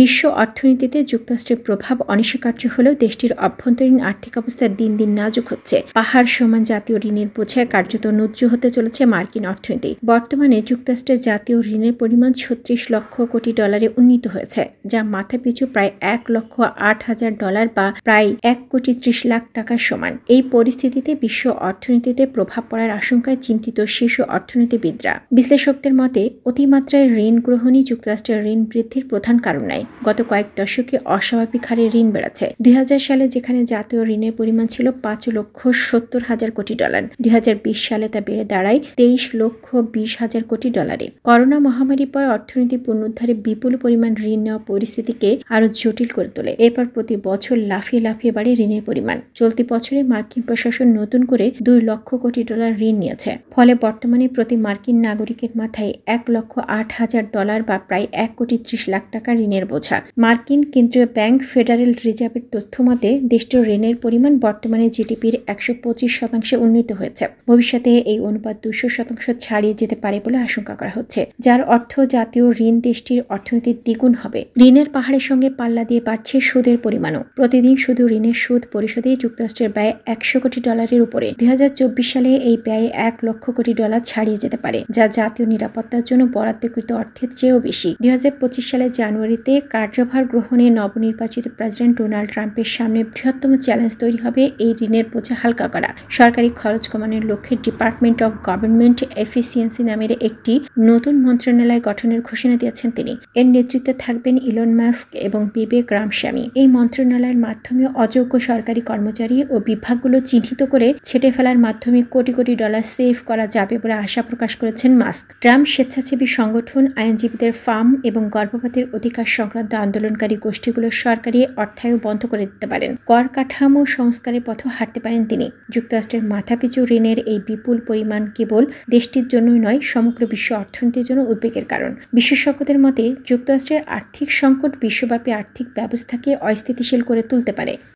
বিশ্ব অর্থনীতিতে যুক্তরাষ্ট্রের প্রভাব অনস্বীকার্য হলেও দেশটির অভ্যন্তরীণ আর্থিক অবস্থা দিন দিন নাজুক হচ্ছে। পাহাড় সমান জাতীয় ঋণের বোঝায় কার্যত নুজ্জ হতে চলেছে মার্কিন অর্থনীতি। বর্তমানে যুক্তরাষ্ট্রের জাতীয় ঋণের পরিমাণ ৩৬ লক্ষ কোটি ডলারে উন্নীত হয়েছে, যা মাথাপিছু প্রায় $1,08,000 বা প্রায় ১,৩০,০০,০০০ টাকার সমান। এই পরিস্থিতিতে বিশ্ব অর্থনীতিতে প্রভাব পড়ার আশঙ্কায় চিন্তিত শীর্ষ অর্থনীতিবিদরা। বিশ্লেষকদের মতে অতিমাত্রায় ঋণ গ্রহণই যুক্তরাষ্ট্রের ঋণ বৃদ্ধির প্রধান কারণ নয়। গত কয়েক দশকে অস্বাভাবিক হারে ঋণ বেড়েছে। ২০০০ সালে যেখানে জাতীয় ঋণের পরিমাণ ছিল $৫,৭০,০০০ কোটি, ২০২০ সালে তা বেড়ে দাঁড়ায় $২৩,২০,০০০ কোটি। করোনা মহামারীর পর অর্থনীতি পুনরুদ্ধারে বিপুল পরিমাণ ঋণ নেওয়া পরিস্থিতিকে আরও জটিল করে তোলে। এরপর প্রতি বছর লাফিয়ে লাফিয়ে বাড়ে ঋণের পরিমাণ। চলতি বছরে মার্কিন প্রশাসন নতুন করে $2 লক্ষ কোটি ঋণ নিয়েছে। ফলে বর্তমানে প্রতি মার্কিন নাগরিকের মাথায় $1,08,000 বা প্রায় ১,৩০,০০,০০০ টাকা ঋণের বোঝা। মার্কিন কেন্দ্রীয় ব্যাংক ফেডারেল রিজার্ভের তথ্য মতে দেশটির ঋণের পরিমাণ বর্তমানে জিডিপির ১২৫% উন্নীত হয়েছে। ভবিষ্যতে এই অনুপাত ২০০% ছাড়িয়ে যেতে পারে বলে আশঙ্কা করা হচ্ছে, যার অর্থ জাতীয় ঋণ দেশটির অর্থনীতির দ্বিগুণ হবে। ঋণের পাহাড়ের সঙ্গে পাল্লা দিয়ে বাড়ছে সুদের পরিমাণও। প্রতিদিন শুধু ঋণের সুদ পরিশোধে যুক্তরাষ্ট্রের ব্যয় $১০০ কোটি উপরে। ২০২৪ সালে এই ব্যয় $1 লক্ষ কোটি ছাড়িয়ে যেতে পারে, যা জাতীয় নিরাপত্তার জন্য বরাদ্দকৃত অর্থের চেয়েও বেশি। ২০২৫ সালের জানুয়ারিতে কার্যভার গ্রহণে নবনির্বাচিত প্রেসিডেন্ট ডোনাল্ড ট্রাম্পের সামনে বৃহত্তম চ্যালেঞ্জ তৈরি হবে এই ঋণের বোঝা হালকা করা। সরকারি খরচ কমানোর লক্ষ্যে ডিপার্টমেন্ট অব গভর্নমেন্ট এফিসিয়েন্সি নামের একটি নতুন মন্ত্রণালয় গঠনের ঘোষণা দিয়েছেন তিনি। এর নেতৃত্বে থাকবেন ইলন মাস্ক এবং বিবেক রামস্বামী। এই মন্ত্রণালয়ের মাধ্যমে অযোগ্য সরকারি কর্মচারী ও বিভাগগুলো চিহ্নিত করে ছেঁটে ফেলার মাধ্যমে কোটি কোটি ডলার সেভ করা যাবে বলে আশা প্রকাশ করেছেন মাস্ক। ট্রাম্প স্বেচ্ছাসেবী সংগঠন, আইনজীবীদের ফার্ম এবং গর্ভপাতের অধিকার সংক্রান্ত আন্দোলনকারী গোষ্ঠীগুলোর সরকারি অর্থায়ন বন্ধ করে দিতে পারেন। কর কাঠামো সংস্কারের পথেও হাঁটতে পারেন তিনি। যুক্তরাষ্ট্রের মাথাপিছু ঋণের এই বিপুল পরিমাণ কেবল দেশটির জন্যই নয়, সমগ্র বিশ্ব অর্থনীতির জন্য উদ্বেগের কারণ। বিশেষজ্ঞদের মতে যুক্তরাষ্ট্রের আর্থিক সংকট বিশ্বব্যাপী আর্থিক ব্যবস্থাকে অস্থিতিশীল করে তুলতে পারে।